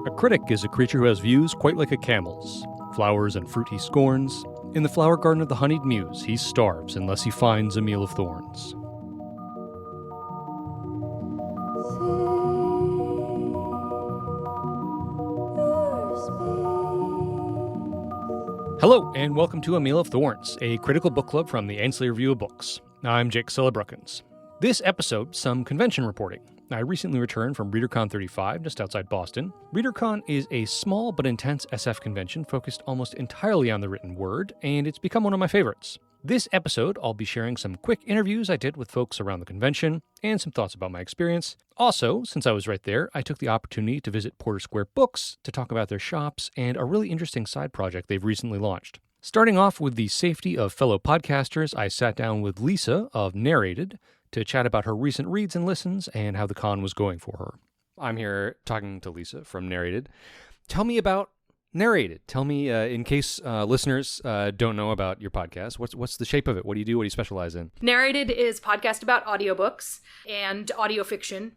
A critic is a creature who has views quite like a camel's. Flowers and fruit he scorns. In the flower garden of the honeyed muse, he starves unless he finds a meal of thorns. Hello, and welcome to A Meal of Thorns, a critical book club from the Ainsley Review of Books. I'm Jake Brookins. This episode, some convention reporting. I recently returned from Readercon 35, just outside Boston. Readercon is a small but intense SF convention focused almost entirely on the written word, and it's become one of my favorites. This episode, I'll be sharing some quick interviews I did with folks around the convention, and some thoughts about my experience. Also, since I was right there, I took the opportunity to visit Porter Square Books to talk about their shops and a really interesting side project they've recently launched. Starting off with the safety of fellow podcasters, I sat down with Lisa of Narrated to chat about her recent reads and listens and how the con was going for her. I'm here talking to Lisa from Narrated. Tell me about Narrated. Tell me, in case listeners don't know about your podcast, what's the shape of it? What do you do? What do you specialize in? Narrated is a podcast about audiobooks and audio fiction.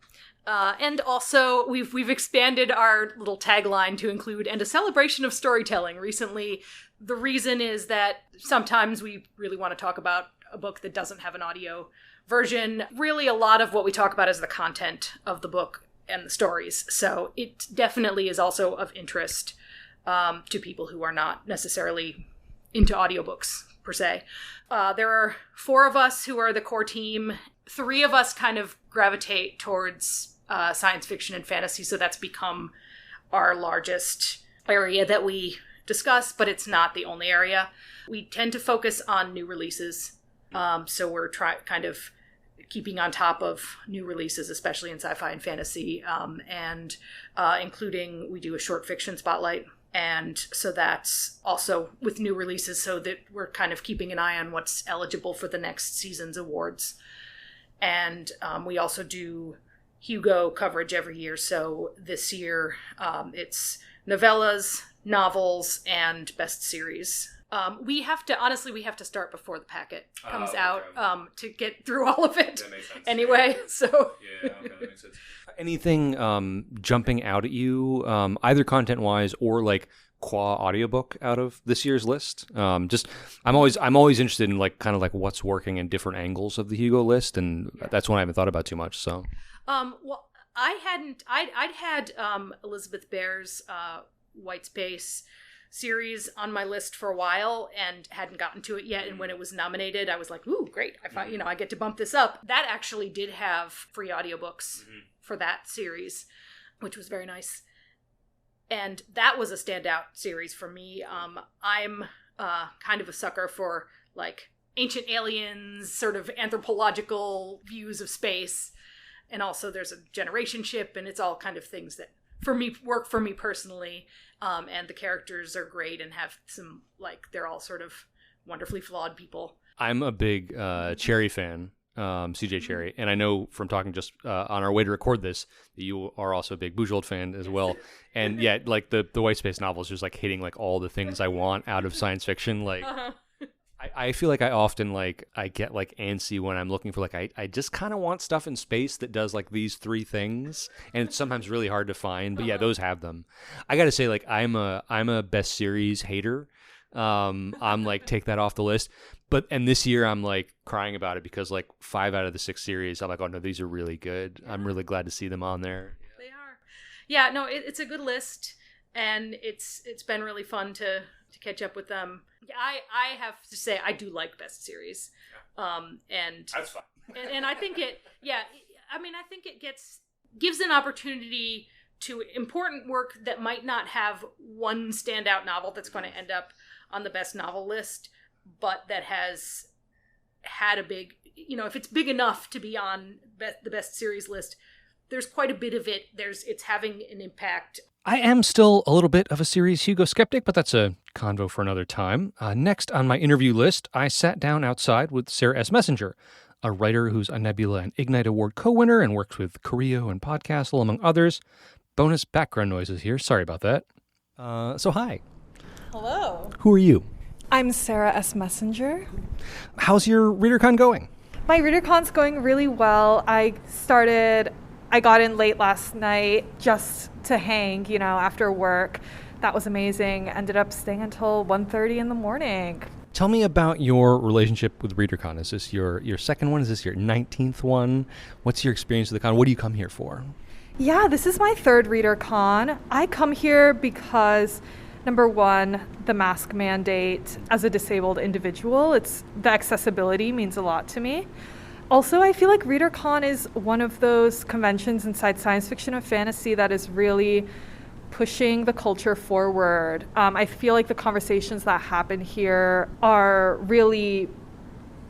And also, we've expanded our little tagline to include, and a celebration of storytelling. Recently, the reason is that sometimes we really want to talk about a book that doesn't have an audio version. Really, a lot of what we talk about is the content of the book and the stories. So it definitely is also of interest to people who are not necessarily into audiobooks, per se. There are 4 of us who are the core team. 3 of us kind of gravitate towards science fiction and fantasy, so that's become our largest area that we discuss, but it's not the only area. We tend to focus on new releases, so we're kind of keeping on top of new releases, especially in sci-fi and fantasy, and including we do a short fiction spotlight. And so that's also with new releases, so that we're kind of keeping an eye on what's eligible for the next season's awards. And we also do Hugo coverage every year. So this year it's novellas, novels, and best series. We have to start before the packet comes out to get through all of it. That makes sense. Anyway, so. Yeah, okay, that makes sense. Anything jumping out at you, either content-wise or like qua audiobook out of this year's list? I'm always interested in like kind of like what's working in different angles of the Hugo list, and that's one I haven't thought about too much. So, well, I'd had Elizabeth Bear's White Space series on my list for a while and hadn't gotten to it yet. And when it was nominated, I was like, ooh, great. I get to bump this up. That actually did have free audiobooks for that series, which was very nice. And that was a standout series for me. I'm kind of a sucker for like ancient aliens, sort of anthropological views of space. And also there's a generation ship, and it's all kind of things that for me work for me personally. And the characters are great and have some, like, they're all sort of wonderfully flawed people. I'm a big Cherryh fan, CJ Cherryh, and I know from talking just on our way to record this that you are also a big Bujold fan as well. And yeah, like the White Space novel is just like hitting like all the things I want out of science fiction. Like, I feel like I often like I get like antsy when I'm looking for like I just kind of want stuff in space that does like these 3 things, and it's sometimes really hard to find. But yeah, those have them. I got to say, like I'm a best series hater. I'm like take that off the list. And this year I'm like crying about it because like 5 out of the 6 series I'm like, oh no, these are really good. I'm really glad to see them on there. They are. Yeah, no, it's a good list, and it's been really fun to catch up with them. I have to say I do like best series, and That's fine. and I think it, I think it gives an opportunity to important work that might not have one standout novel that's going to end up on the best novel list, but that has had a big, if it's big enough to be on the best series list, there's quite a bit of it. It's having an impact. I am still a little bit of a series Hugo skeptic, but that's a convo for another time. Next on my interview list, I sat down outside with Sara S. Messenger, a writer who's a Nebula and Ignite Award co-winner and works with Creo and Podcastle, among others. Bonus background noises here. Sorry about that. So hi. Hello. Who are you? I'm Sara S. Messenger. How's your Readercon going? My Readercon's going really well. I I got in late last night just to hang, after work. That was amazing. Ended up staying until 1:30 in the morning. Tell me about your relationship with Readercon. Is this your second one? Is this your 19th one? What's your experience with the con? What do you come here for? Yeah, this is my third Readercon. I come here because, number one, the mask mandate as a disabled individual. The accessibility means a lot to me. Also, I feel like Readercon is one of those conventions inside science fiction and fantasy that is really pushing the culture forward. I feel like the conversations that happen here are really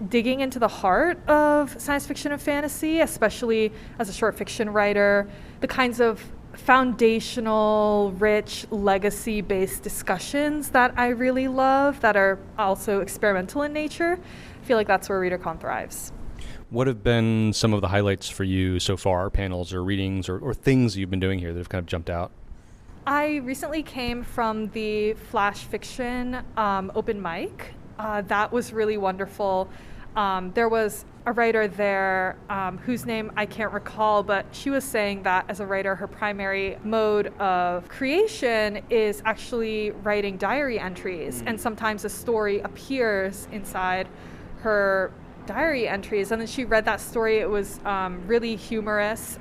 digging into the heart of science fiction and fantasy, especially as a short fiction writer, the kinds of foundational, rich, legacy-based discussions that I really love that are also experimental in nature. I feel like that's where Readercon thrives. What have been some of the highlights for you so far, panels or readings or things you've been doing here that have kind of jumped out? I recently came from the Flash Fiction open mic. That was really wonderful. There was a writer there whose name I can't recall, but she was saying that as a writer, her primary mode of creation is actually writing diary entries. And sometimes a story appears inside her diary entries. And then she read that story. It was really humorous.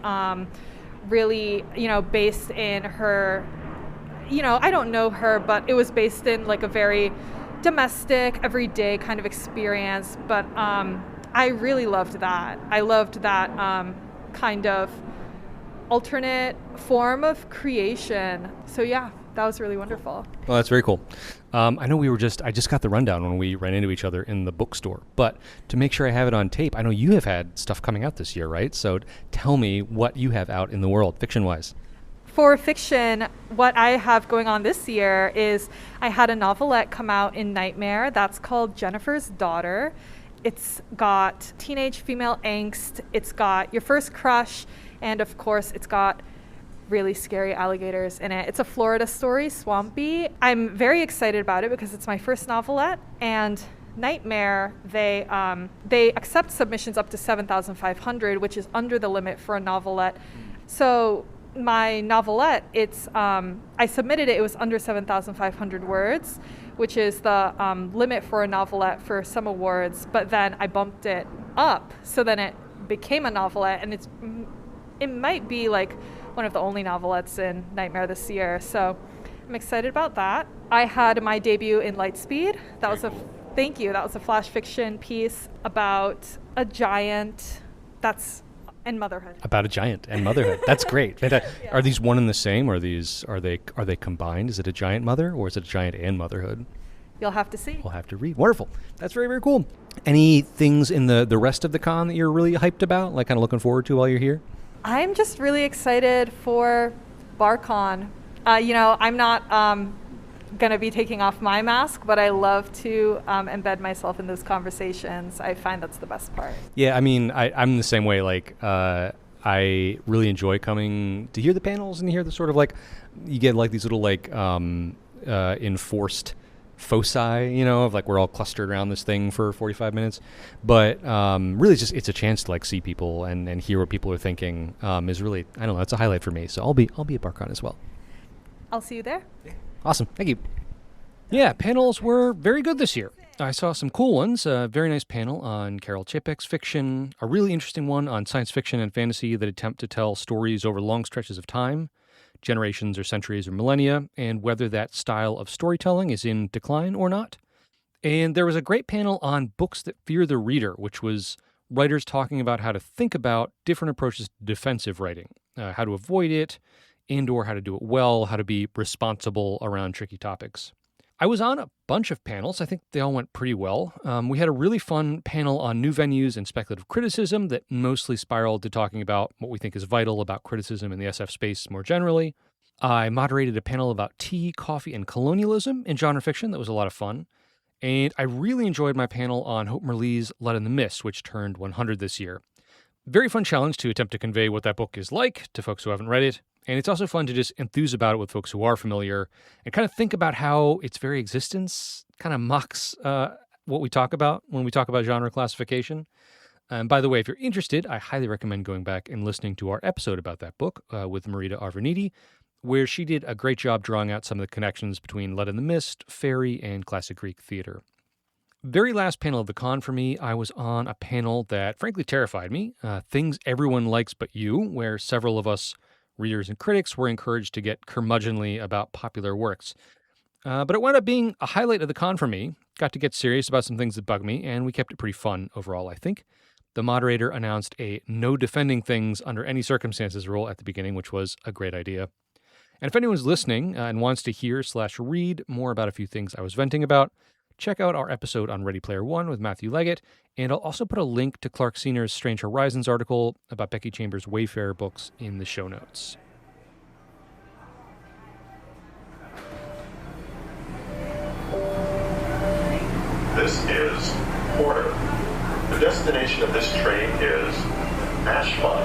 Really, based in her, I don't know her, but it was based in like a very domestic, everyday kind of experience. But I really loved that. I loved that kind of alternate form of creation. So yeah, that was really wonderful. Well, that's very cool. I know I just got the rundown when we ran into each other in the bookstore, but to make sure I have it on tape, I know you have had stuff coming out this year, right? So tell me what you have out in the world, fiction-wise. For fiction, what I have going on this year is I had a novelette come out in Nightmare that's called Jennifer's Daughter. It's got teenage female angst, it's got your first crush, and of course it's got really scary alligators in it. It's a Florida story, swampy. I'm very excited about it because it's my first novelette, and Nightmare, they accept submissions up to 7,500, which is under the limit for a novelette. So my novelette, I submitted it was under 7,500 words, which is the limit for a novelette for some awards, but then I bumped it up, so then it became a novelette, and it might be like one of the only novelettes in Nightmare this year, so I'm excited about that. I had my debut in Lightspeed. That was thank you. That was a flash fiction piece about a giant and motherhood. About a giant and motherhood. That's great. Yeah. Are these one and the same? Are they combined? Is it a giant mother or is it a giant and motherhood? You'll have to see. We'll have to read. Wonderful. That's very, very cool. Any things in the rest of the con that you're really hyped about, like kind of looking forward to while you're here? I'm just really excited for BarCon. I'm not going to be taking off my mask, but I love to embed myself in those conversations. I find that's the best part. Yeah, I mean, I'm the same way. Like, I really enjoy coming to hear the panels and hear the sort of like, you get like these little like enforced foci, of like we're all clustered around this thing for 45 minutes. But really it's a chance to like see people and hear what people are thinking is really, I don't know, that's a highlight for me. So I'll be at BarCon as well. I'll see you there. Awesome. Thank you. Yeah, panels were very good this year. I saw some cool ones. A very nice panel on Karel Čapek's fiction, a really interesting one on science fiction and fantasy that attempt to tell stories over long stretches of time, generations or centuries or millennia, and whether that style of storytelling is in decline or not. And there was a great panel on books that fear the reader, which was writers talking about how to think about different approaches to defensive writing, how to avoid it, and or how to do it well, how to be responsible around tricky topics. I was on a bunch of panels. I think they all went pretty well. We had a really fun panel on new venues and speculative criticism that mostly spiraled to talking about what we think is vital about criticism in the SF space more generally. I moderated a panel about tea, coffee, and colonialism in genre fiction that was a lot of fun. And I really enjoyed my panel on Hope Merlee's Let in the Mist, which turned 100 this year. Very fun challenge to attempt to convey what that book is like to folks who haven't read it. And it's also fun to just enthuse about it with folks who are familiar and kind of think about how its very existence kind of mocks what we talk about when we talk about genre classification. And by the way, if you're interested, I highly recommend going back and listening to our episode about that book with Marita Arvaniti, where she did a great job drawing out some of the connections between Lead in the Mist, Fairy, and classic Greek theater. Very last panel of the con for me, I was on a panel that frankly terrified me, Things Everyone Likes But You, where several of us readers and critics were encouraged to get curmudgeonly about popular works. But it wound up being a highlight of the con for me. Got to get serious about some things that bug me, and we kept it pretty fun overall, I think. The moderator announced a no defending things under any circumstances rule at the beginning, which was a great idea. And if anyone's listening and wants to hear/read more about a few things I was venting about, check out our episode on Ready Player One with Matthew Leggett, and I'll also put a link to Clark Siener's Strange Horizons article about Becky Chambers' Wayfarer books in the show notes. This is Porter. The destination of this train is Ashmont.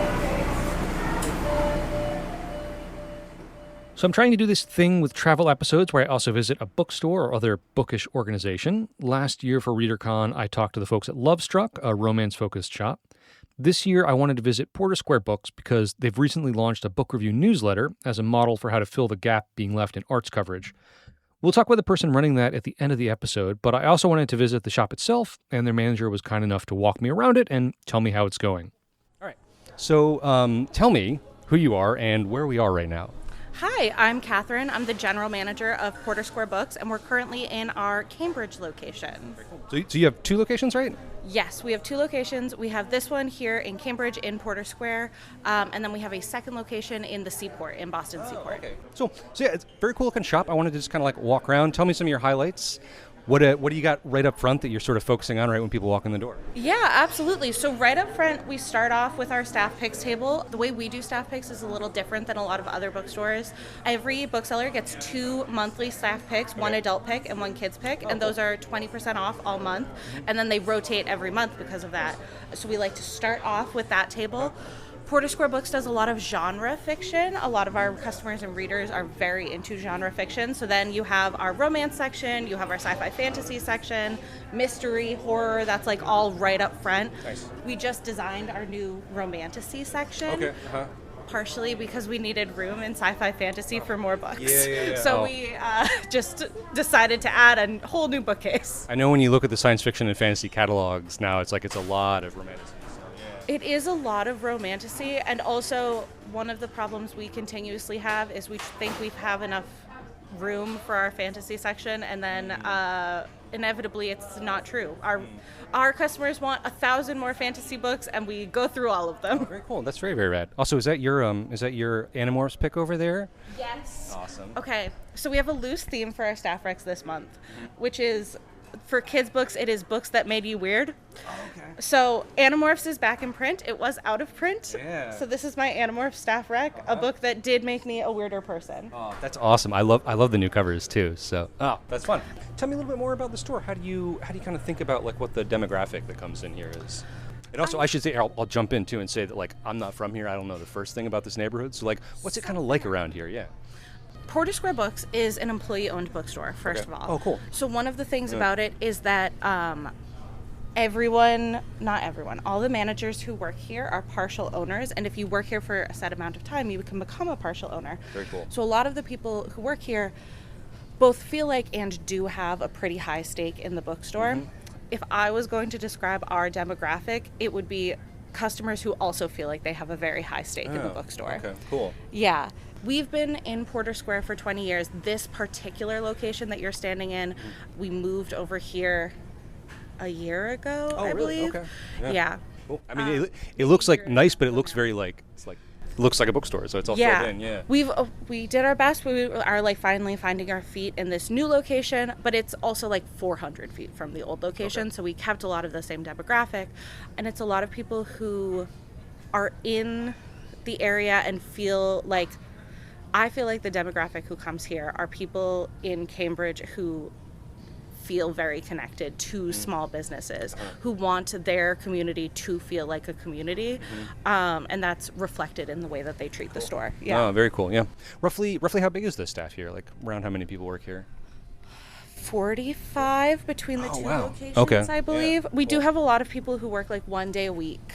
So I'm trying to do this thing with travel episodes where I also visit a bookstore or other bookish organization. Last year for Readercon, I talked to the folks at Lovestruck, a romance-focused shop. This year, I wanted to visit Porter Square Books because they've recently launched a book review newsletter as a model for how to fill the gap being left in arts coverage. We'll talk with the person running that at the end of the episode, but I also wanted to visit the shop itself, and their manager was kind enough to walk me around it and tell me how it's going. All right. So tell me who you are and where we are right now. Hi, I'm Katherine. I'm the general manager of Porter Square Books, and we're currently in our Cambridge location. So you have 2 locations, right? Yes, we have 2 locations. We have this one here in Cambridge in Porter Square, and then we have a second location in the Seaport, in Boston Seaport. Okay. So yeah, it's a very cool looking shop. I wanted to just kind of like walk around. Tell me some of your highlights. What do you got right up front that you're sort of focusing on right when people walk in the door? Yeah, absolutely. So right up front, we start off with our staff picks table. The way we do staff picks is a little different than a lot of other bookstores. Every bookseller gets 2 monthly staff picks, one adult pick and one kids pick, and those are 20% off all month. And then they rotate every month because of that. So we like to start off with that table. Porter Square Books does a lot of genre fiction. A lot of our customers and readers are very into genre fiction. So then you have our romance section, you have our sci-fi fantasy section, mystery, horror, that's like all right up front. Nice. We just designed our new romantasy section. Okay. Partially because we needed room in sci-fi fantasy for more books. Yeah. So we just decided to add a whole new bookcase. I know when you look at the science fiction and fantasy catalogs now, it's a lot of romanticism. It is a lot of romantasy, and also one of the problems we continuously have is we think we have enough room for our fantasy section, and then inevitably it's not true. Our customers want 1,000 more fantasy books, and we go through all of them. Oh, very cool. That's very, very rad. Also, is that your Animorphs pick over there? Yes. Awesome. Okay, so we have a loose theme for our staff recs this month, which is, for kids' books, it is books that made you weird. Oh, okay. So Animorphs is back in print. It was out of print. Yeah. So this is my Animorphs staff rec, a book that did make me a weirder person. Oh, that's awesome. I love the new covers too. So, that's fun. Tell me a little bit more about the store. How do you kind of think about like what the demographic that comes in here is? And also, I should say, I'll jump in too and say that like I'm not from here. I don't know the first thing about this neighborhood. So like, what's it kind of like around here? Yeah. Porter Square Books is an employee-owned bookstore, first of all. Oh, cool. So one of the things about it is that not everyone, all the managers who work here are partial owners, and if you work here for a set amount of time, you can become a partial owner. Very cool. So a lot of the people who work here both feel like and do have a pretty high stake in the bookstore. Mm-hmm. If I was going to describe our demographic, it would be customers who also feel like they have a very high stake in the bookstore. Okay, cool. Yeah. We've been in Porter Square for 20 years. This particular location that you're standing in, we moved over here a year ago, I believe. Okay. Yeah. Cool. I mean, it looks like nice, but it looks very like, it looks like a bookstore, so it's all filled in, yeah. We did our best. We are like finally finding our feet in this new location, but it's also like 400 feet from the old location, so we kept a lot of the same demographic, and it's a lot of people who are in the area and feel like, I feel like the demographic who comes here are people in Cambridge who feel very connected to small businesses, who want their community to feel like a community, and that's reflected in the way that they treat the store. Yeah. Oh, very cool. Yeah. Roughly how big is the staff here? Like around how many people work here? 45 between the two locations, Okay. I believe. Yeah. We do have a lot of people who work like 1 day a week.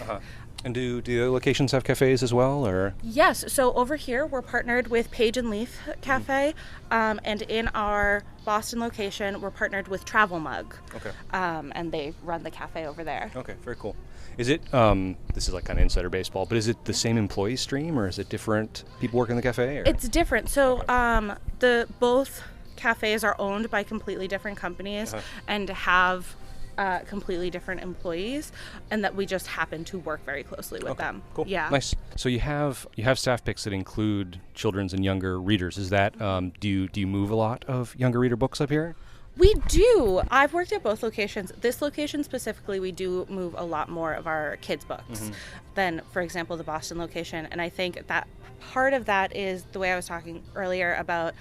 And do the locations have cafes as well, or? Yes. So over here, we're partnered with Page and Leaf Cafe, and in our Boston location, we're partnered with Travel Mug. Okay. And they run the cafe over there. Okay, very cool. Is it, this is like kind of insider baseball, but is it the same employee stream, or is it different people working in the cafe? Or? It's different. So both cafes are owned by completely different companies and have completely different employees, and that we just happen to work very closely with them. Cool. Yeah. Nice. So you have staff picks that include children's and younger readers. Is that do you move a lot of younger reader books up here? We do. I've worked at both locations. This location specifically, we do move a lot more of our kids' books than, for example, the Boston location. And I think that part of that is the way I was talking earlier about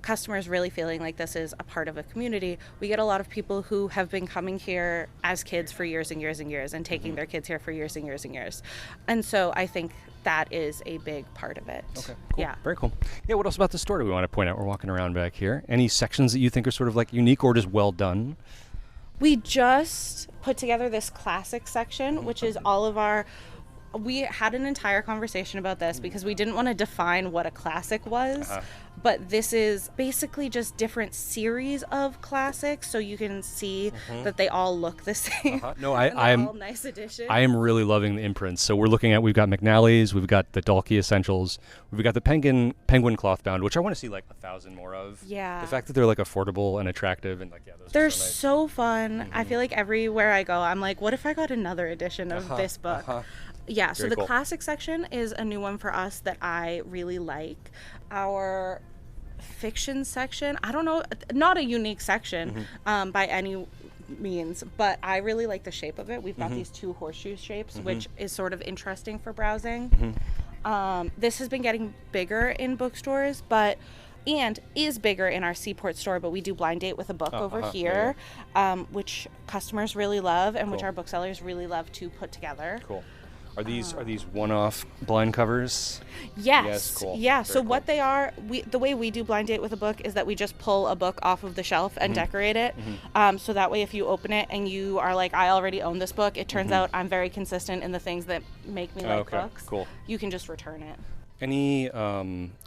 customers really feeling like this is a part of a community. We get a lot of people who have been coming here as kids for years and years and years and taking their kids here for years and years and years. And so I think that is a big part of it. Okay, cool. Yeah. Very cool. Yeah, what else about the store do we want to point out? We're walking around back here. Any sections that you think are sort of like unique or just well done? We just put together this classic section, which is all of our... We had an entire conversation about this because we didn't want to define what a classic was, but this is basically just different series of classics, so you can see that they all look the same. No, I'm all nice additions. I am really loving the imprints. So we've got McNally's, we've got the Dalkey Essentials, we've got the Penguin cloth bound, which I want to see like 1,000 more of. Yeah. The fact that they're like affordable and attractive and like those They're are so nice. so fun. I feel like everywhere I go, I'm like, what if I got another edition of this book? Yeah, so Very the cool. classic section is a new one for us that I really like. Our fiction section, I don't know, not a unique section by any means, but I really like the shape of it. We've got these two horseshoe shapes, which is sort of interesting for browsing. This has been getting bigger in bookstores, and is bigger in our Seaport store, but we do blind date with a book over here, which customers really love and which our booksellers really love to put together. Cool. Are these one-off blind covers? Yes. Cool. Yeah. Very So cool. what they are, the way we do blind date with a book is that we just pull a book off of the shelf and decorate it. So that way, if you open it and you are like, I already own this book, it turns out I'm very consistent in the things that make me like books. Cool. You can just return it. Any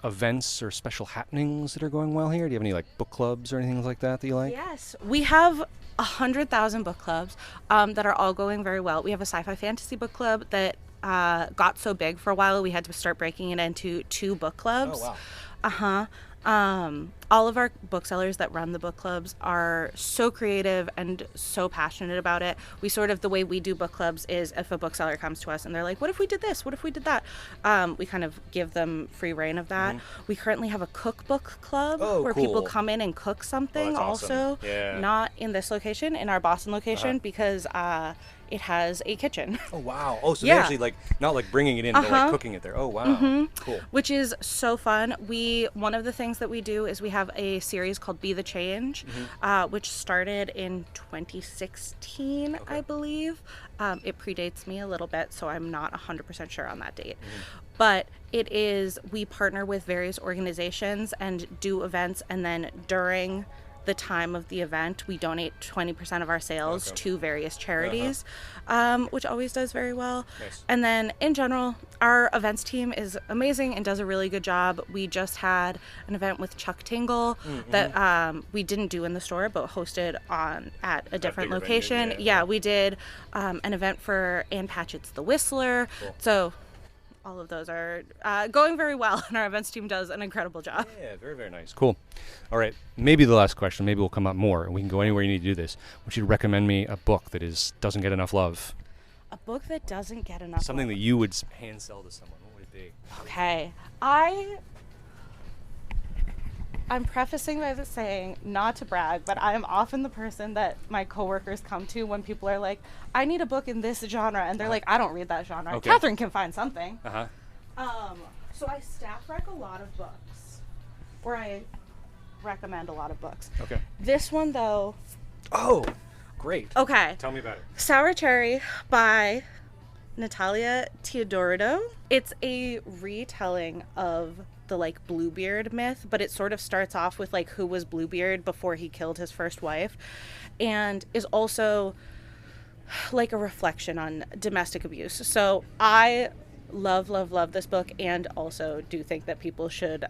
events or special happenings that are going well here? Do you have any like book clubs or anything like that you like? Yes, we have 100,000 book clubs that are all going very well. We have a sci-fi fantasy book club that got so big for a while we had to start breaking it into 2 book clubs. Oh, wow. All of our booksellers that run the book clubs are so creative and so passionate about it. We sort of, the way we do book clubs is if a bookseller comes to us and they're like, what if we did this? What if we did that? We kind of give them free reign of that. We currently have a cookbook club where people come in and cook something also. Yeah. Not in this location, in our Boston location, because it has a kitchen. Oh, wow. Oh, so Yeah. they actually like, not like bringing it in, but like cooking it there. Oh, wow. Cool. Which is so fun. One of the things that we do is we have a series called Be the Change, which started in 2016, I believe. It predates me a little bit, so I'm not 100% sure on that date. But it is, we partner with various organizations and do events, and then during the time of the event, we donate 20% of our sales to various charities, which always does very well. Nice. And then in general, our events team is amazing and does a really good job. We just had an event with Chuck Tingle that we didn't do in the store, but hosted at a different bigger location. venue, Yeah, we did an event for Ann Patchett's The Whistler. Cool. So all of those are going very well, and our events team does an incredible job. Yeah, very, very nice. Cool. All right, maybe the last question. Maybe we'll come up more, and we can go anywhere you need to do this. I want you to recommend me a book that doesn't get enough love. A book that doesn't get enough Something love. that you would hand sell to someone. What would it be? Okay. I'm prefacing by saying, not to brag, but I am often the person that my coworkers come to when people are like, I need a book in this genre, and they're like, I don't read that genre. Okay. Katherine can find something. Uh-huh. So I staff rec a lot of books, or I recommend a lot of books. Okay. This one, though, Oh, great. okay. Tell me about it. Sour Cherryh by Natalia Teodoridou. It's a retelling of the like Bluebeard myth, but it sort of starts off with like who was Bluebeard before he killed his first wife, and is also like a reflection on domestic abuse. So I love this book, and also do think that people should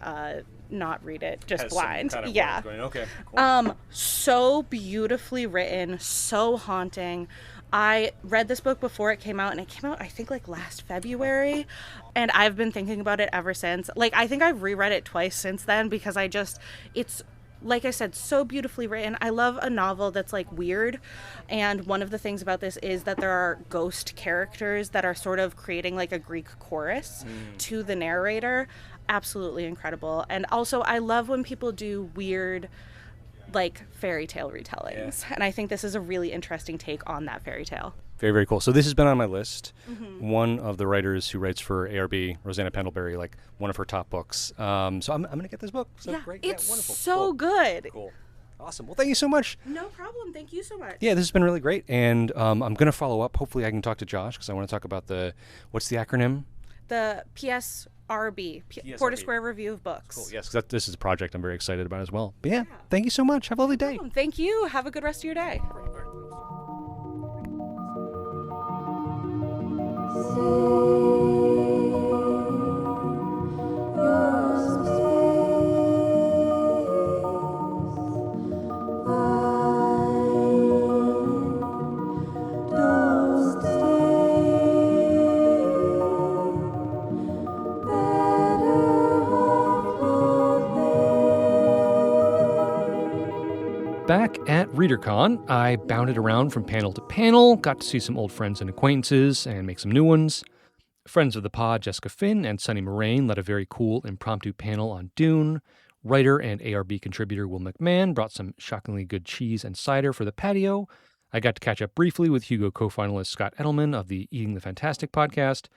not read it just blind. Kind of yeah. Okay. Cool. So beautifully written, so haunting. I read this book before it came out, and it came out I think like last February, and I've been thinking about it ever since. Like I think I've reread it twice since then, because it's like I said, so beautifully written. I love a novel that's like weird, and one of the things about this is that there are ghost characters that are sort of creating like a Greek chorus to the narrator. Absolutely incredible. And also I love when people do weird like fairy tale retellings, and I think this is a really interesting take on that fairy tale. Very, very cool. So this has been on my list. One of the writers who writes for ARB, Rosanna Pendlebury, like one of her top books. So I'm going to get this book. So Yeah, great. it's wonderful. so Cool. good. Cool. Awesome. Well, thank you so much. No problem. Thank you so much. Yeah, this has been really great. And I'm going to follow up. Hopefully I can talk to Josh, because I want to talk about what's the acronym? The PSRB, Porter Square Review of Books. Cool. Yes, because this is a project I'm very excited about as well. But yeah, thank you so much. Have a lovely day. Thank you. Have a good rest of your day. Back at Readercon, I bounded around from panel to panel, got to see some old friends and acquaintances, and make some new ones. Friends of the pod, Jessica Finn and Sunny Moraine, led a very cool impromptu panel on Dune. Writer and ARB contributor Will McMahon brought some shockingly good cheese and cider for the patio. I got to catch up briefly with Hugo co-finalist Scott Edelman of the Eating the Fantastic podcast.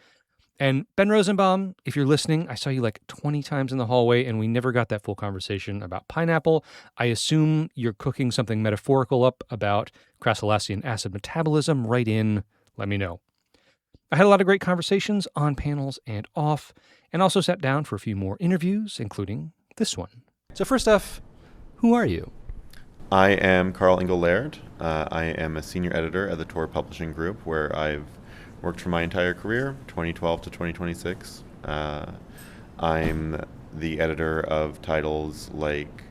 And Ben Rosenbaum, if you're listening, I saw you like 20 times in the hallway, and we never got that full conversation about pineapple. I assume you're cooking something metaphorical up about crassulacean acid metabolism. Write in, let me know. I had a lot of great conversations on panels and off, and also sat down for a few more interviews, including this one. So first off, who are you? I am Carl Engle-Laird. I am a senior editor at the Tor Publishing Group, where I've worked for my entire career, 2012 to 2026. I'm the editor of titles like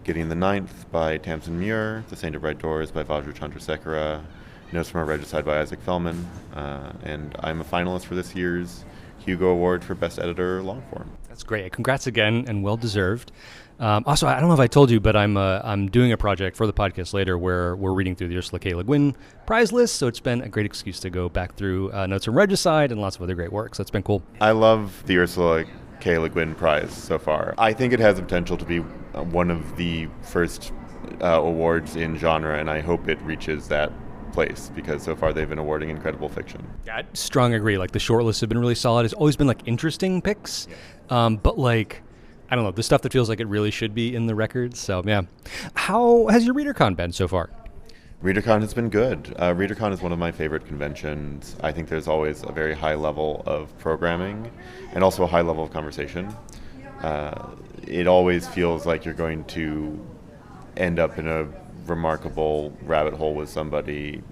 Gideon the Ninth by Tamsin Muir, The Saint of Bright Doors by Vajra Chandrasekhara, Notes from a Regicide by Isaac Fellman, and I'm a finalist for this year's Hugo Award for Best Editor Longform. That's great. Congrats again, and well deserved. Also, I don't know if I told you, but I'm doing a project for the podcast later where we're reading through the Ursula K. Le Guin prize list, so it's been a great excuse to go back through Notes from Regicide and lots of other great work, so it's been cool. I love the Ursula K. Le Guin prize so far. I think it has the potential to be one of the first awards in genre, and I hope it reaches that place, because so far they've been awarding incredible fiction. Yeah, I strong agree. Like, the shortlists have been really solid. It's always been like interesting picks, but like, I don't know, the stuff that feels like it really should be in the records. So yeah. How has your Readercon been so far? Readercon has been good. Readercon is one of my favorite conventions. I think there's always a very high level of programming and also a high level of conversation. It always feels like you're going to end up in a remarkable rabbit hole with somebody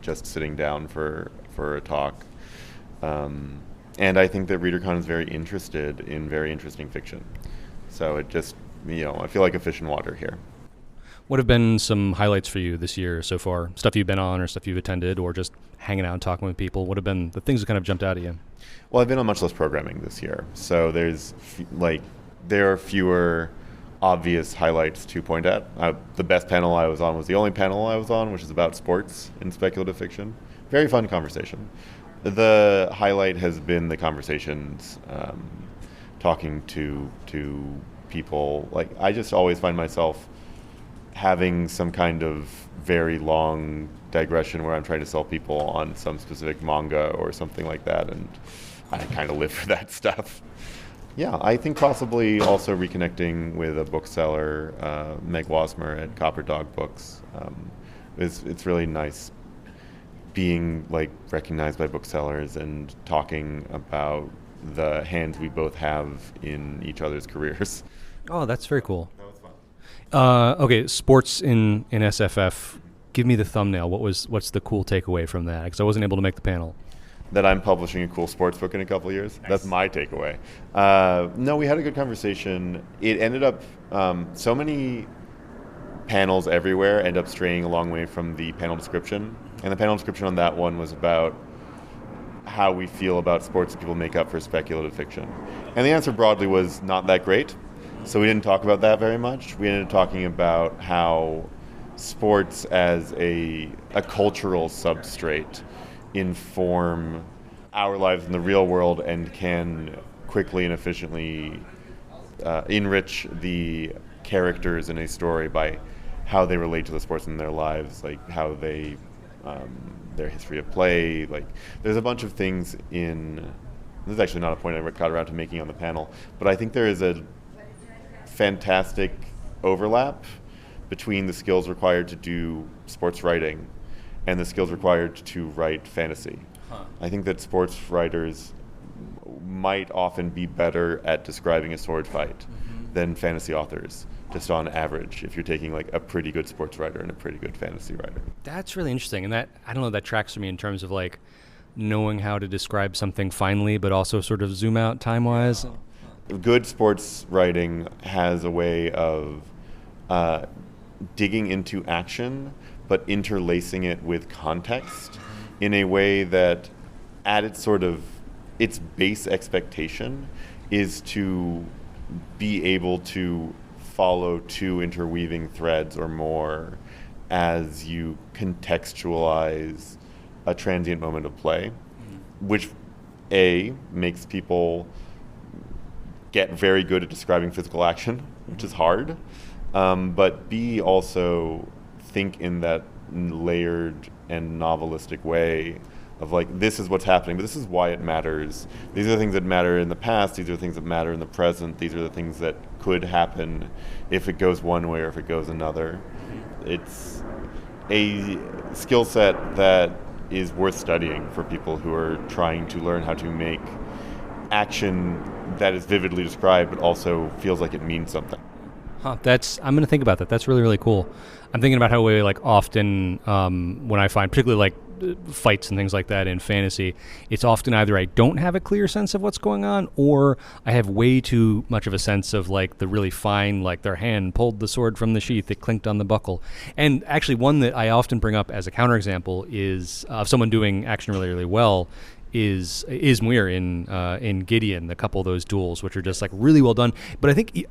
just sitting down for a talk. And I think that Readercon is very interested in very interesting fiction. So it just, I feel like a fish in water here. What have been some highlights for you this year so far? Stuff you've been on or stuff you've attended or just hanging out and talking with people? What have been the things that kind of jumped out at you? Well, I've been on much less programming this year. So there are fewer obvious highlights to point at. The best panel I was on was the only panel I was on, which is about sports in speculative fiction. Very fun conversation. The highlight has been the conversations, talking to people. Like, I just always find myself having some kind of very long digression where I'm trying to sell people on some specific manga or something like that, and I kind of live for that stuff. Yeah, I think possibly also reconnecting with a bookseller, Meg Wasmer at Copper Dog Books. It's really nice being like recognized by booksellers and talking about the hands we both have in each other's careers. Oh, that's very cool. That was fun. Okay, sports in SFF. Give me the thumbnail. What's the cool takeaway from that? Because I wasn't able to make the panel. That I'm publishing a cool sports book in a couple of years. Nice. That's my takeaway. No, we had a good conversation. It ended up, so many panels everywhere end up straying a long way from the panel description. And the panel description on that one was about how we feel about sports that people make up for speculative fiction. And the answer broadly was not that great. So we didn't talk about that very much. We ended up talking about how sports as a cultural substrate inform our lives in the real world and can quickly and efficiently enrich the characters in a story by how they relate to the sports in their lives, like how they, their history of play. Like, there's a bunch of things in. This is actually not a point I got around to making on the panel, but I think there is a fantastic overlap between the skills required to do sports writing and the skills required to write fantasy. I think that sports writers might often be better at describing a sword fight than fantasy authors, just on average, if you're taking like a pretty good sports writer and a pretty good fantasy writer. That's really interesting, and that, I don't know, that tracks for me in terms of like knowing how to describe something finely, but also sort of zoom out time-wise. Good sports writing has a way of digging into action, but interlacing it with context in a way that at its base expectation is to be able to follow two interweaving threads or more as you contextualize a transient moment of play, which A, makes people get very good at describing physical action, which is hard, but B, also think in that layered and novelistic way of like, this is what's happening, but this is why it matters. These are the things that matter in the past, these are the things that matter in the present, these are the things that could happen if it goes one way or if it goes another. It's a skill set that is worth studying for people who are trying to learn how to make action that is vividly described but also feels like it means something. I'm going to think about that. That's really, really cool. I'm thinking about how we like often when I find particularly like fights and things like that in fantasy, it's often either I don't have a clear sense of what's going on, or I have way too much of a sense of like the really fine, like their hand pulled the sword from the sheath, it clinked on the buckle. And actually one that I often bring up as a counterexample is of someone doing action really, really well is Muir in Gideon, a couple of those duels, which are just like really well done. But I think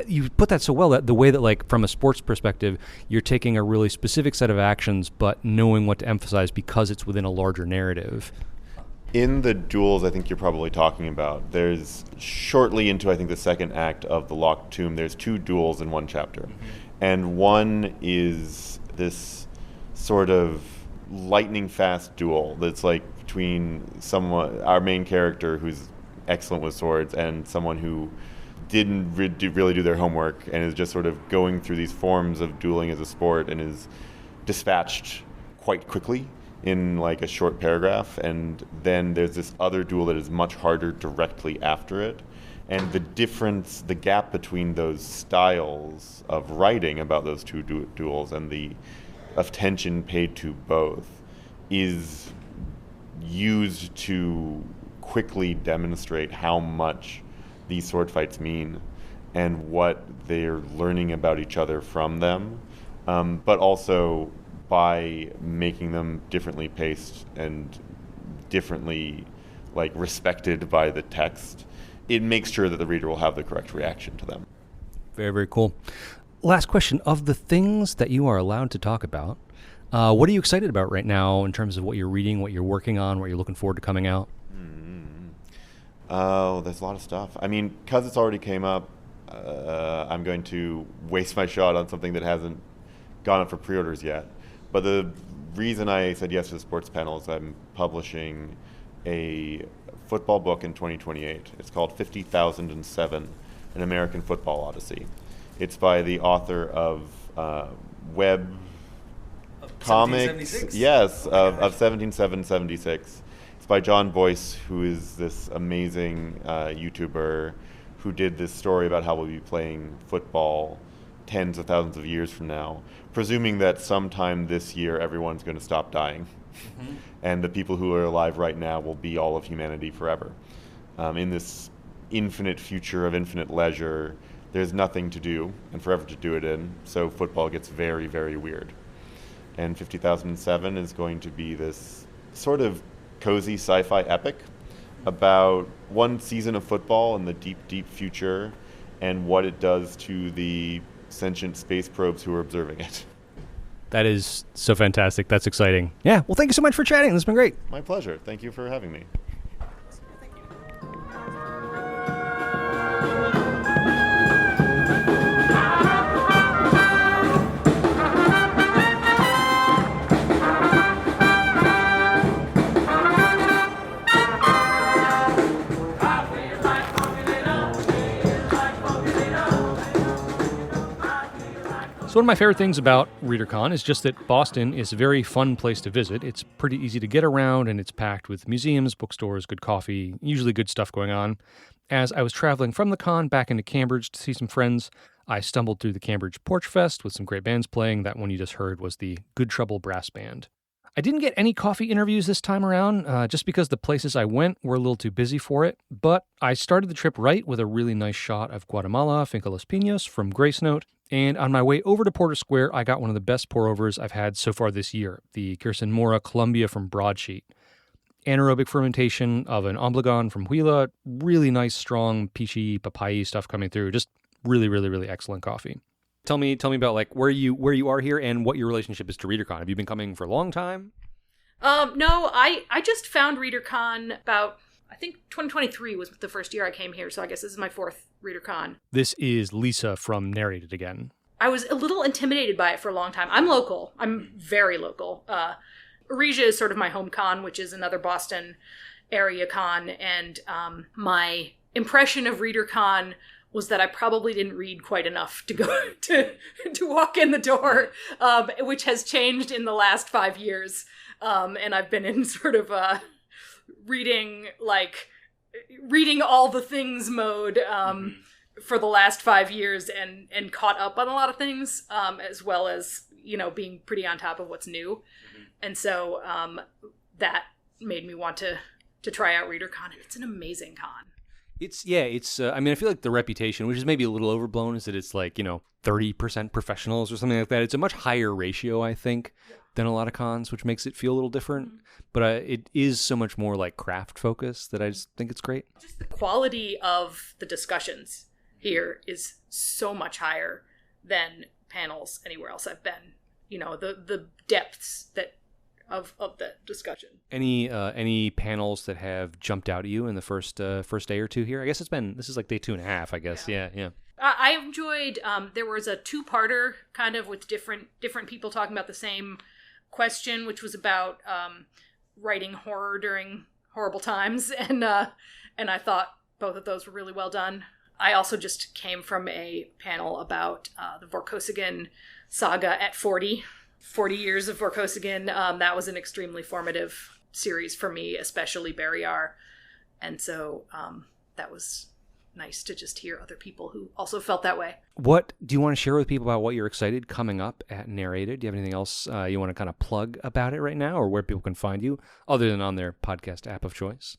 you put that so well, that the way that like from a sports perspective, you're taking a really specific set of actions, but knowing what to emphasize because it's within a larger narrative. In the duels I think you're probably talking about, there's shortly into I think the second act of The Locked Tomb, there's two duels in one chapter. And one is this sort of lightning fast duel that's like between someone, our main character who's excellent with swords, and someone who didn't really do their homework and is just sort of going through these forms of dueling as a sport and is dispatched quite quickly in like a short paragraph. And then there's this other duel that is much harder directly after it. And the gap between those styles of writing about those two duels and the attention paid to both is used to quickly demonstrate how much these sword fights mean and what they're learning about each other from them, but also by making them differently paced and differently like respected by the text, it makes sure that the reader will have the correct reaction to them. Very, very cool. Last question. Of the things that you are allowed to talk about, what are you excited about right now in terms of what you're reading, what you're working on, what you're looking forward to coming out? Oh, there's a lot of stuff. I mean, because it's already came up, I'm going to waste my shot on something that hasn't gone up for pre-orders yet. But the reason I said yes to the sports panel is I'm publishing a football book in 2028. It's called 50,007, An American Football Odyssey. It's by the author of web comics. 1776? Yes, of 17776. It's by John Boyce, who is this amazing YouTuber who did this story about how we'll be playing football tens of thousands of years from now, presuming that sometime this year everyone's going to stop dying. Mm-hmm. And the people who are alive right now will be all of humanity forever. In this infinite future of infinite leisure, there's nothing to do and forever to do it in, so football gets very, very weird. And 50,007 is going to be this sort of cozy sci-fi epic about one season of football in the deep, deep future and what it does to the sentient space probes who are observing it. That is so fantastic. That's exciting. Yeah, well, thank you so much for chatting. This has been great. My pleasure. Thank you for having me. So one of my favorite things about Readercon is just that Boston is a very fun place to visit. It's pretty easy to get around, and it's packed with museums, bookstores, good coffee, usually good stuff going on. As I was traveling from the con back into Cambridge to see some friends, I stumbled through the Cambridge Porch Fest with some great bands playing. That one you just heard was the Good Trouble Brass Band. I didn't get any coffee interviews this time around, just because the places I went were a little too busy for it, but I started the trip right with a really nice shot of Guatemala, Finca Los Pinos from Grace Note, and on my way over to Porter Square, I got one of the best pour-overs I've had so far this year, the Kirsten Mora Columbia from Broadsheet. Anaerobic fermentation of an Obligón from Huila, really nice, strong, peachy, papaya stuff coming through, just really, really, really excellent coffee. Tell me about like where you are here and what your relationship is to Readercon. Have you been coming for a long time? No, I just found Readercon about, I think 2023 was the first year I came here, so I guess this is my fourth Readercon. This is Lisa from Narrated again. I was a little intimidated by it for a long time. I'm local. I'm very local. Aresia is sort of my home con, which is another Boston area con, and my impression of Readercon was that I probably didn't read quite enough to go to walk in the door, which has changed in the last 5 years. And I've been in sort of reading all the things mode for the last 5 years and caught up on a lot of things, as well as, being pretty on top of what's new. Mm-hmm. And so that made me want to try out Readercon, and it's an amazing con. I mean, I feel like the reputation, which is maybe a little overblown, is that it's like, 30% professionals or something like that. It's a much higher ratio, I think, than a lot of cons, which makes it feel a little different. Mm-hmm. But it is so much more like craft focused that I just think it's great. Just the quality of the discussions here is so much higher than panels anywhere else I've been. The depths of the discussion. Any panels that have jumped out at you in the first day or two here? I guess this is like day 2.5, I guess. Yeah. I enjoyed, there was a two-parter kind of with different people talking about the same question, which was about writing horror during horrible times, and I thought both of those were really well done. I also just came from a panel about the Vorkosigan saga at 40 years of Vorkosigan. That was an extremely formative series for me, especially Barrayar, and so that was nice to just hear other people who also felt that way. What do you want to share with people about what you're excited coming up at Narrated? Do you have anything else you want to kind of plug about it right now, or where people can find you, other than on their podcast app of choice?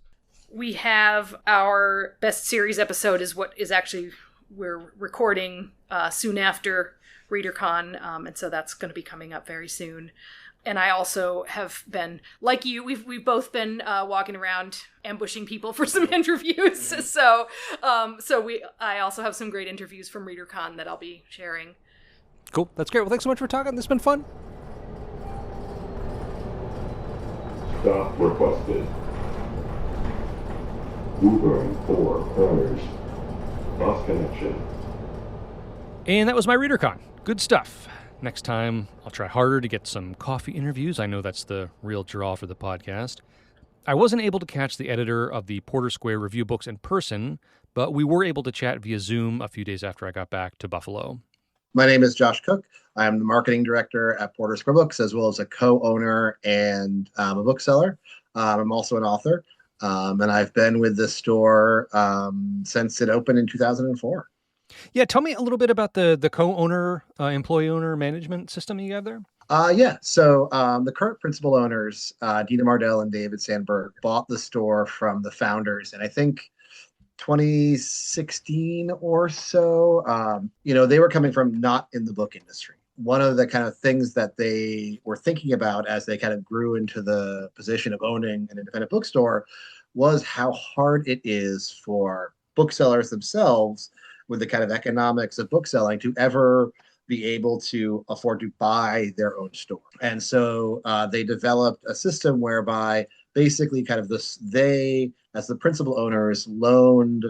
We have our best series episode is what is actually we're recording soon after Readercon, and so that's going to be coming up very soon. And I also have been, like you, we've both been walking around ambushing people for some interviews. So I also have some great interviews from Readercon that I'll be sharing. Cool, that's great. Well, thanks so much for talking. This has been fun. Stop requested. Ubering 4 corners. Lost connection. And that was my Readercon. Good stuff. Next time, I'll try harder to get some coffee interviews. I know that's the real draw for the podcast. I wasn't able to catch the editor of the Porter Square Review Books in person, but we were able to chat via Zoom a few days after I got back to Buffalo. My name is Josh Cook. I'm the marketing director at Porter Square Books, as well as a co-owner and a bookseller. I'm also an author, and I've been with the store since it opened in 2004. Yeah, tell me a little bit about the co-owner, employee owner management system you have there. Yeah. So the current principal owners, Dina Mardell and David Sandberg, bought the store from the founders, and I think 2016 or so. They were coming from not in the book industry. One of the kind of things that they were thinking about as they kind of grew into the position of owning an independent bookstore was how hard it is for booksellers themselves with the kind of economics of bookselling to ever be able to afford to buy their own store. And so they developed a system whereby basically kind of they, as the principal owners, loaned,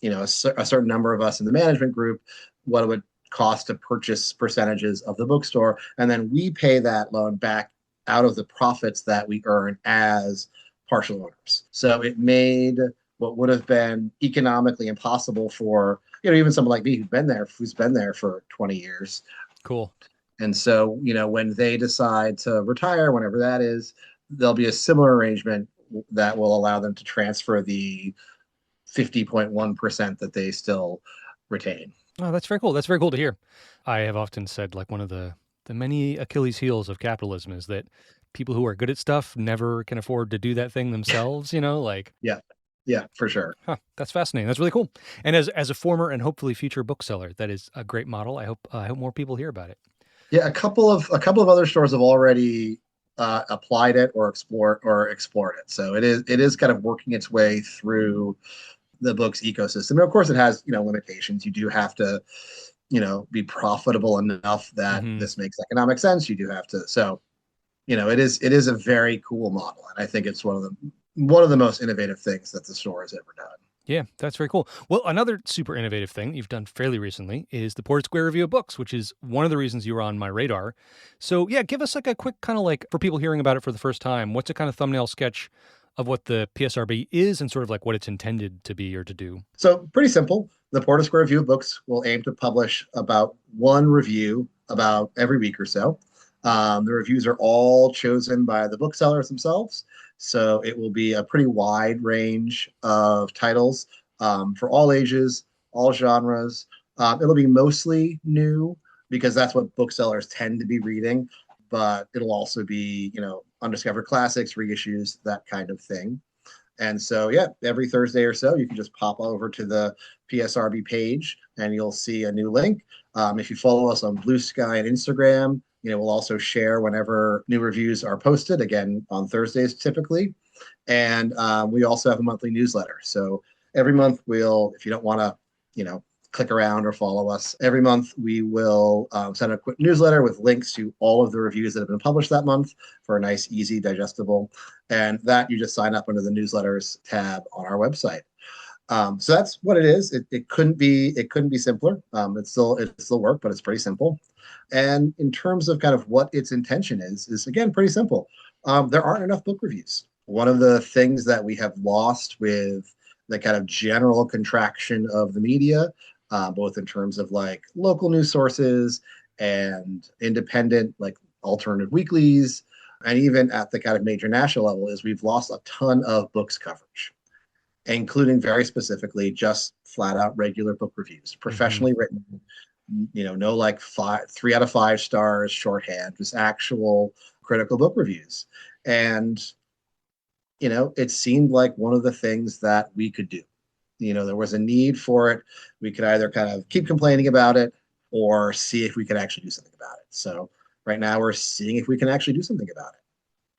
a certain number of us in the management group what it would cost to purchase percentages of the bookstore. And then we pay that loan back out of the profits that we earn as partial owners. So it made what would have been economically impossible for, even someone like me who's been there for 20 years. Cool. And so, when they decide to retire, whenever that is, there'll be a similar arrangement that will allow them to transfer the 50.1% that they still retain. Oh, that's very cool. That's very cool to hear. I have often said, like, one of the many Achilles heels of capitalism is that people who are good at stuff never can afford to do that thing themselves, Yeah, for sure. Huh, that's fascinating. That's really cool. And as a former and hopefully future bookseller, that is a great model. I hope more people hear about it. Yeah, a couple of other stores have already applied it or explored it. So it is kind of working its way through the books ecosystem. And of course, it has limitations. You do have to be profitable enough that this makes economic sense. You do have to. So it is a very cool model, and I think it's one of the most innovative things that the store has ever done. Yeah, that's very cool. Well, another super innovative thing you've done fairly recently is the Ported Square Review of Books, which is one of the reasons you were on my radar. So yeah, give us like a quick kind of like, for people hearing about it for the first time, what's a kind of thumbnail sketch of what the PSRB is and sort of like what it's intended to be or to do? So pretty simple. The Ported Square Review of Books will aim to publish about one review about every week or so. The reviews are all chosen by the booksellers themselves. So it will be a pretty wide range of titles for all ages, all genres. It'll be mostly new because that's what booksellers tend to be reading, but it'll also be, undiscovered classics, reissues, that kind of thing. And so, yeah, every Thursday or so, you can just pop over to the PSRB page and you'll see a new link. If you follow us on Blue Sky and Instagram, we'll also share whenever new reviews are posted, again, on Thursdays typically. And we also have a monthly newsletter. So every month if you don't want to, click around or follow us, every month we will send a quick newsletter with links to all of the reviews that have been published that month for a nice, easy, digestible. And that you just sign up under the newsletters tab on our website. So that's what it is. It couldn't be simpler. It's still work, but it's pretty simple. And in terms of kind of what its intention is again pretty simple. There aren't enough book reviews. One of the things that we have lost with the kind of general contraction of the media, both in terms of like local news sources and independent like alternative weeklies, and even at the kind of major national level, is we've lost a ton of books coverage, including very specifically just flat out regular book reviews, professionally written, no like 3 out of 5 stars shorthand, just actual critical book reviews. And, it seemed like one of the things that we could do. There was a need for it. We could either kind of keep complaining about it or see if we could actually do something about it. So right now we're seeing if we can actually do something about it.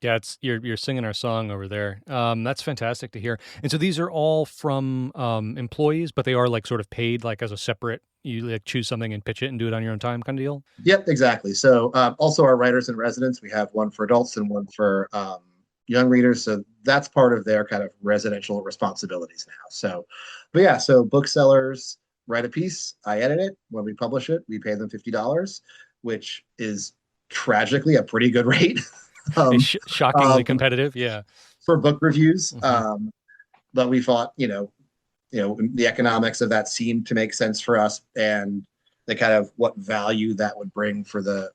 Yeah, you're singing our song over there. That's fantastic to hear. And so these are all from employees, but they are like sort of paid like as a separate, you like choose something and pitch it and do it on your own time kind of deal? Yep, exactly. So also our writers in residence, we have one for adults and one for young readers. So that's part of their kind of residential responsibilities now. So, but yeah, so booksellers write a piece, I edit it. When we publish it, we pay them $50, which is tragically a pretty good rate. Shockingly competitive, yeah. For book reviews. But we thought, the economics of that seemed to make sense for us, and the kind of what value that would bring for the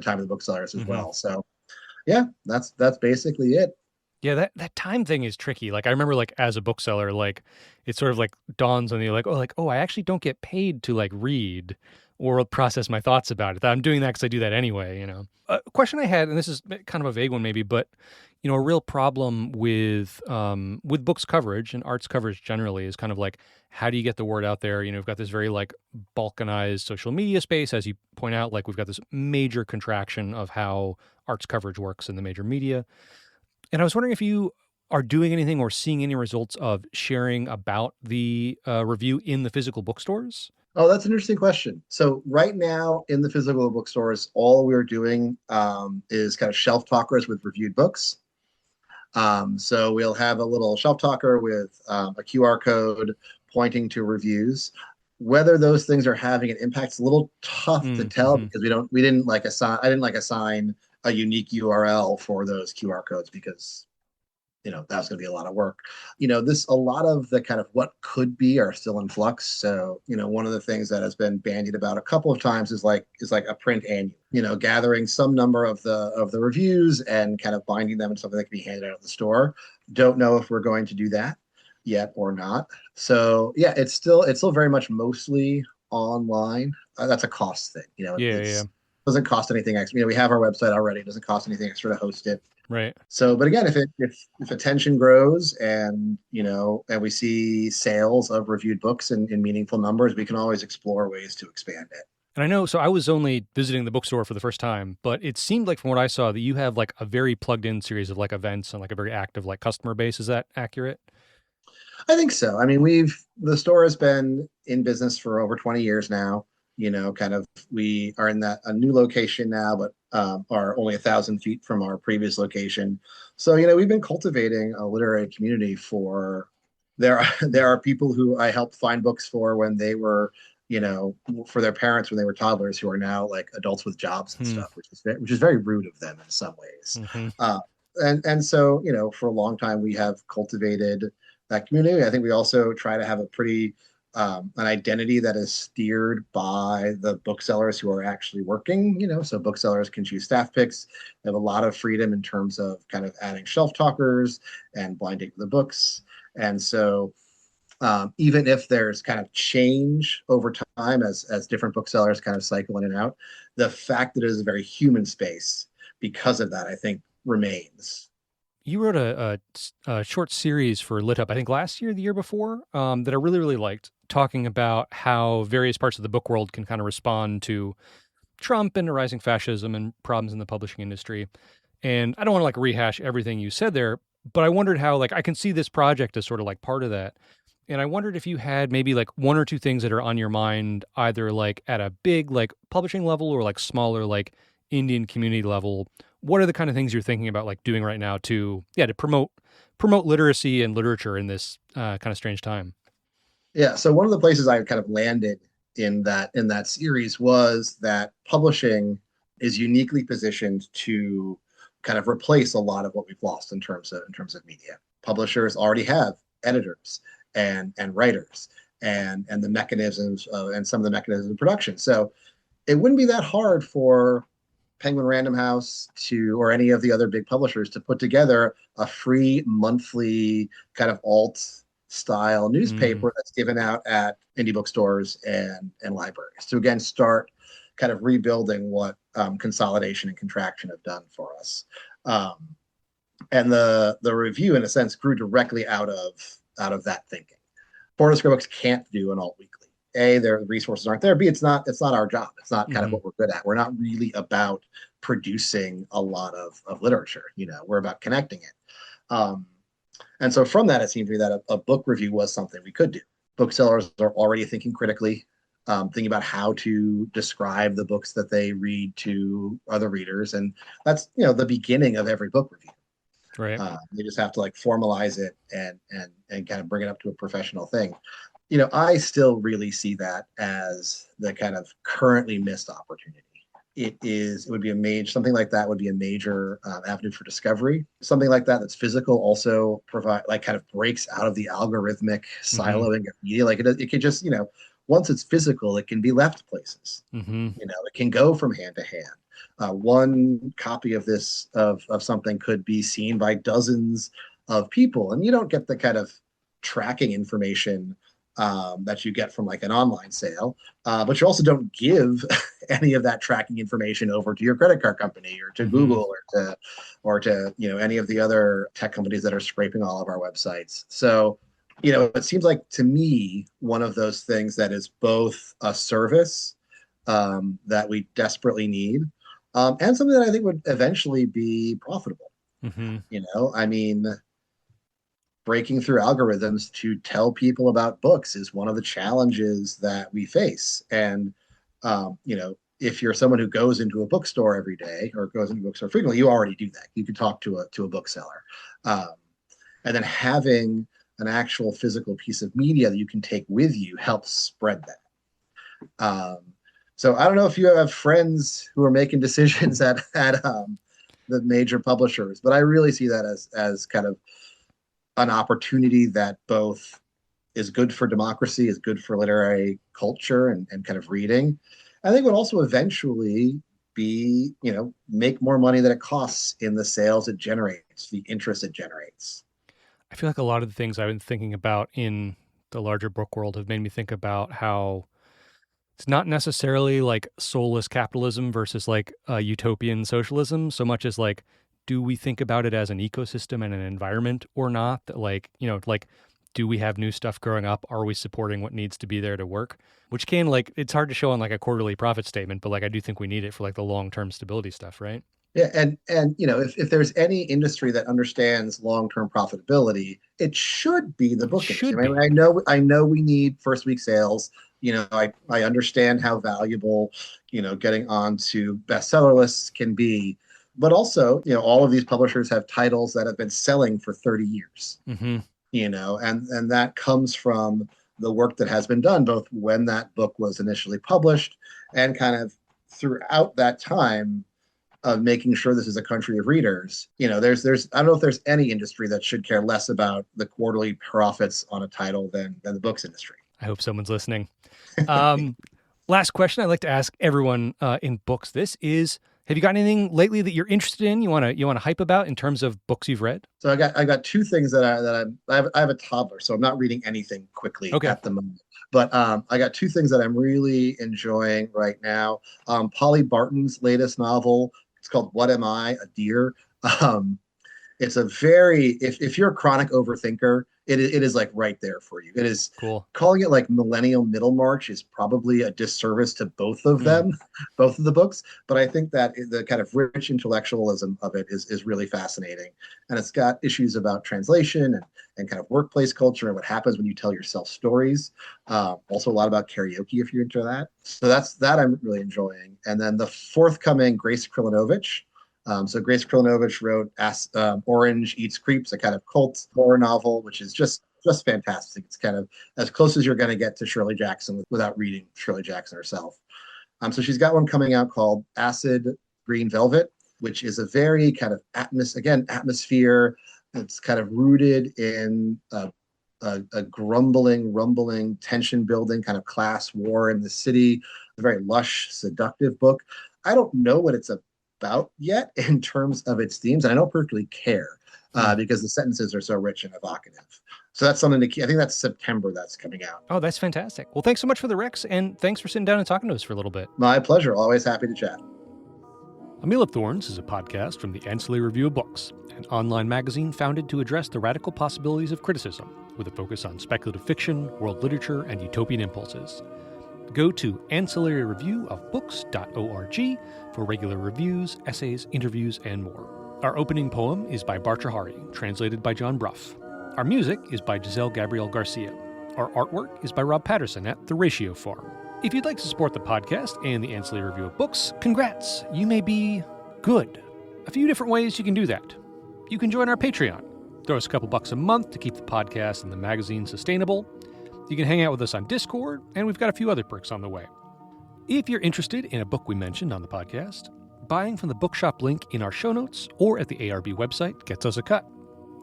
time of the booksellers as well. So yeah, that's basically it. Yeah, that time thing is tricky. Like I remember like as a bookseller, like it sort of like dawns on you like, oh, I actually don't get paid to like read or process my thoughts about it. I'm doing that because I do that anyway, you know. A question I had, and this is kind of a vague one maybe, but you know, a real problem with books coverage and arts coverage generally is kind of like, how do you get the word out there? You know, we've got this very like balkanized social media space, as you point out, like we've got this major contraction of how arts coverage works in the major media. And I was wondering if you are doing anything or seeing any results of sharing about the review in the physical bookstores. Oh, that's an interesting question. So right now in the physical bookstores, all we're doing is kind of shelf talkers with reviewed books. So we'll have a little shelf talker with a QR code pointing to reviews. Whether those things are having an impact is a little tough to tell because I didn't assign a unique URL for those QR codes because that's going to be a lot of work. A lot of the kind of what could be are still in flux. So, one of the things that has been bandied about a couple of times is like a print annual, gathering some number of the reviews and kind of binding them in something that can be handed out at the store. Don't know if we're going to do that yet or not. So yeah, it's still very much mostly online. That's a cost thing, It doesn't cost anything extra. We have our website already. It doesn't cost anything extra to host it. Right. So, but again, if attention grows and we see sales of reviewed books in meaningful numbers, we can always explore ways to expand it. And I know, so I was only visiting the bookstore for the first time, but it seemed like from what I saw that you have like a very plugged in series of like events and like a very active like customer base. Is that accurate? I think so. I mean, the store has been in business for over 20 years now. We are in a new location now, but are only 1,000 feet from our previous location. So, we've been cultivating a literary community there are people who I helped find books for when they were, for their parents when they were toddlers, who are now like adults with jobs and stuff, which is very rude of them in some ways. And so, for a long time we have cultivated that community. I think we also try to have a pretty an identity that is steered by the booksellers who are actually working, so booksellers can choose staff picks. They have a lot of freedom in terms of kind of adding shelf talkers and blinding the books. And so even if there's kind of change over time as different booksellers kind of cycle in and out, the fact that it is a very human space because of that, I think, remains. You wrote a short series for Lit Up, I think last year, the year before, that I really, really liked, talking about how various parts of the book world can kind of respond to Trump and rising fascism and problems in the publishing industry. And I don't want to like rehash everything you said there, but I wondered how like I can see this project as sort of like part of that. And I wondered if you had maybe like one or two things that are on your mind, either like at a big like publishing level or like smaller like Indian community level. What are the kind of things you're thinking about like doing right now to promote literacy and literature in this kind of strange time? Yeah. So one of the places I kind of landed in that series was that publishing is uniquely positioned to kind of replace a lot of what we've lost in terms of media. Publishers already have editors and writers and the mechanisms and some of the mechanisms of production. So it wouldn't be that hard for Penguin Random House or any of the other big publishers to put together a free monthly kind of alt style newspaper that's given out at indie bookstores and libraries to again start kind of rebuilding what consolidation and contraction have done for us. And the review, in a sense, grew directly out of that thinking. Porter Square Books can't do an alt weekly. A, their resources aren't there. B, it's not our job. It's not kind of what we're good at. We're not really about producing a lot of literature. We're about connecting it. And so from that, it seemed to me that a book review was something we could do. Booksellers are already thinking critically, thinking about how to describe the books that they read to other readers. And that's, the beginning of every book review. Right. They just have to like formalize it and kind of bring it up to a professional thing. I still really see that as the kind of currently missed opportunity. Something like that would be a major avenue for discovery. Something like that's physical also kind of breaks out of the algorithmic siloing of media. Like it can just, once it's physical, it can be left places. It can go from hand to hand. One copy of this of something could be seen by dozens of people, and you don't get the kind of tracking information that you get from like an online sale, but you also don't give any of that tracking information over to your credit card company or to Google or to any of the other tech companies that are scraping all of our websites. So it seems like to me one of those things that is both a service that we desperately need and something that I think would eventually be profitable. I mean, breaking through algorithms to tell people about books is one of the challenges that we face. And, if you're someone who goes into a bookstore every day or goes into a bookstore frequently, you already do that. You can talk to a bookseller. And then having an actual physical piece of media that you can take with you helps spread that. So I don't know if you have friends who are making decisions at the major publishers, but I really see that as kind of an opportunity that both is good for democracy, is good for literary culture and kind of reading. I think would also eventually be, make more money than it costs in the sales it generates, the interest it generates. I feel like a lot of the things I've been thinking about in the larger book world have made me think about how it's not necessarily like soulless capitalism versus like utopian socialism so much as like, do we think about it as an ecosystem and an environment or not? That like, do we have new stuff growing up? Are we supporting what needs to be there to work? Which can it's hard to show on like a quarterly profit statement, but like I do think we need it for like the long-term stability stuff, right? Yeah, and if there's any industry that understands long-term profitability, it should be the book industry. I mean, I know we need first week sales. I understand how valuable, getting onto bestseller lists can be. But also, all of these publishers have titles that have been selling for 30 years, and that comes from the work that has been done, both when that book was initially published and kind of throughout that time of making sure this is a country of readers. There's I don't know if there's any industry that should care less about the quarterly profits on a title than the books industry. I hope someone's listening. Last question I'd like to ask everyone in books. This is, have you got anything lately that you're interested in? You want to hype about in terms of books you've read? So I got two things that I have a toddler, so I'm not reading anything quickly at the moment. But I got two things that I'm really enjoying right now. Polly Barton's latest novel. It's called What Am I? A Deer. It's a very, if you're a chronic overthinker, it is like right there for you. It is cool. Calling it like millennial Middlemarch is probably a disservice to both of them, both of the books. But I think that the kind of rich intellectualism of it is really fascinating. And it's got issues about translation and kind of workplace culture and what happens when you tell yourself stories. Also a lot about karaoke if you're into that. So that I'm really enjoying. And then the forthcoming Grace Krilanovich. So Grace Krilanovich wrote Orange Eats Creeps, a kind of cult horror novel, which is just fantastic. It's kind of as close as you're going to get to Shirley Jackson without reading Shirley Jackson herself. So she's got one coming out called Acid Green Velvet, which is a very kind of atmosphere. It's kind of rooted in a grumbling, rumbling, tension-building kind of class war in the city. A very lush, seductive book. I don't know what it's about yet in terms of its themes, and I don't particularly care because the sentences are so rich and evocative. So that's something to keep. I think that's September that's coming out. Oh, that's fantastic. Well, thanks so much for the Rex, and thanks for sitting down and talking to us for a little bit. My pleasure. Always happy to chat. A Meal of Thorns is a podcast from the Ancillary Review of Books, an online magazine founded to address the radical possibilities of criticism, with a focus on speculative fiction, world literature, and utopian impulses. Go to ancillaryreviewofbooks.org for regular reviews, essays, interviews, and more. Our opening poem is by Barrayar, translated by John Bruff. Our music is by Giselle Gabrielle Garcia. Our artwork is by Rob Patterson at The Ratio Farm. If you'd like to support the podcast and the Ancillary Review of Books, congrats! You may be good. A few different ways you can do that. You can join our Patreon. Throw us a couple bucks a month to keep the podcast and the magazine sustainable. You can hang out with us on Discord, and we've got a few other perks on the way. If you're interested in a book we mentioned on the podcast, buying from the bookshop link in our show notes or at the ARB website gets us a cut.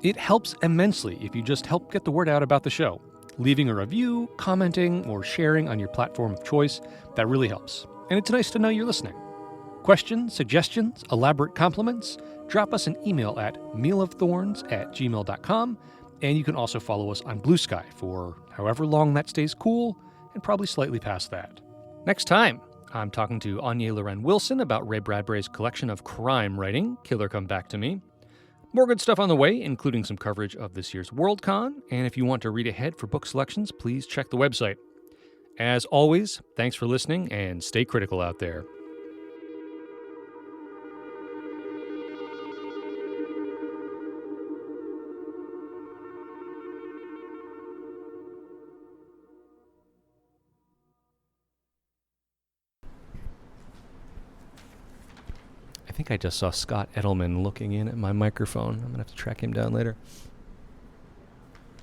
It helps immensely if you just help get the word out about the show. Leaving a review, commenting, or sharing on your platform of choice, that really helps. And it's nice to know you're listening. Questions, suggestions, elaborate compliments? Drop us an email at mealofthorns@gmail.com, and you can also follow us on Blue Sky for however long that stays cool, and probably slightly past that. Next time, I'm talking to Anya Loren Wilson about Ray Bradbury's collection of crime writing, Killer Come Back to Me. More good stuff on the way, including some coverage of this year's Worldcon, and if you want to read ahead for book selections, please check the website. As always, thanks for listening, and stay critical out there. I think I just saw Scott Edelman looking in at my microphone. I'm going to have to track him down later.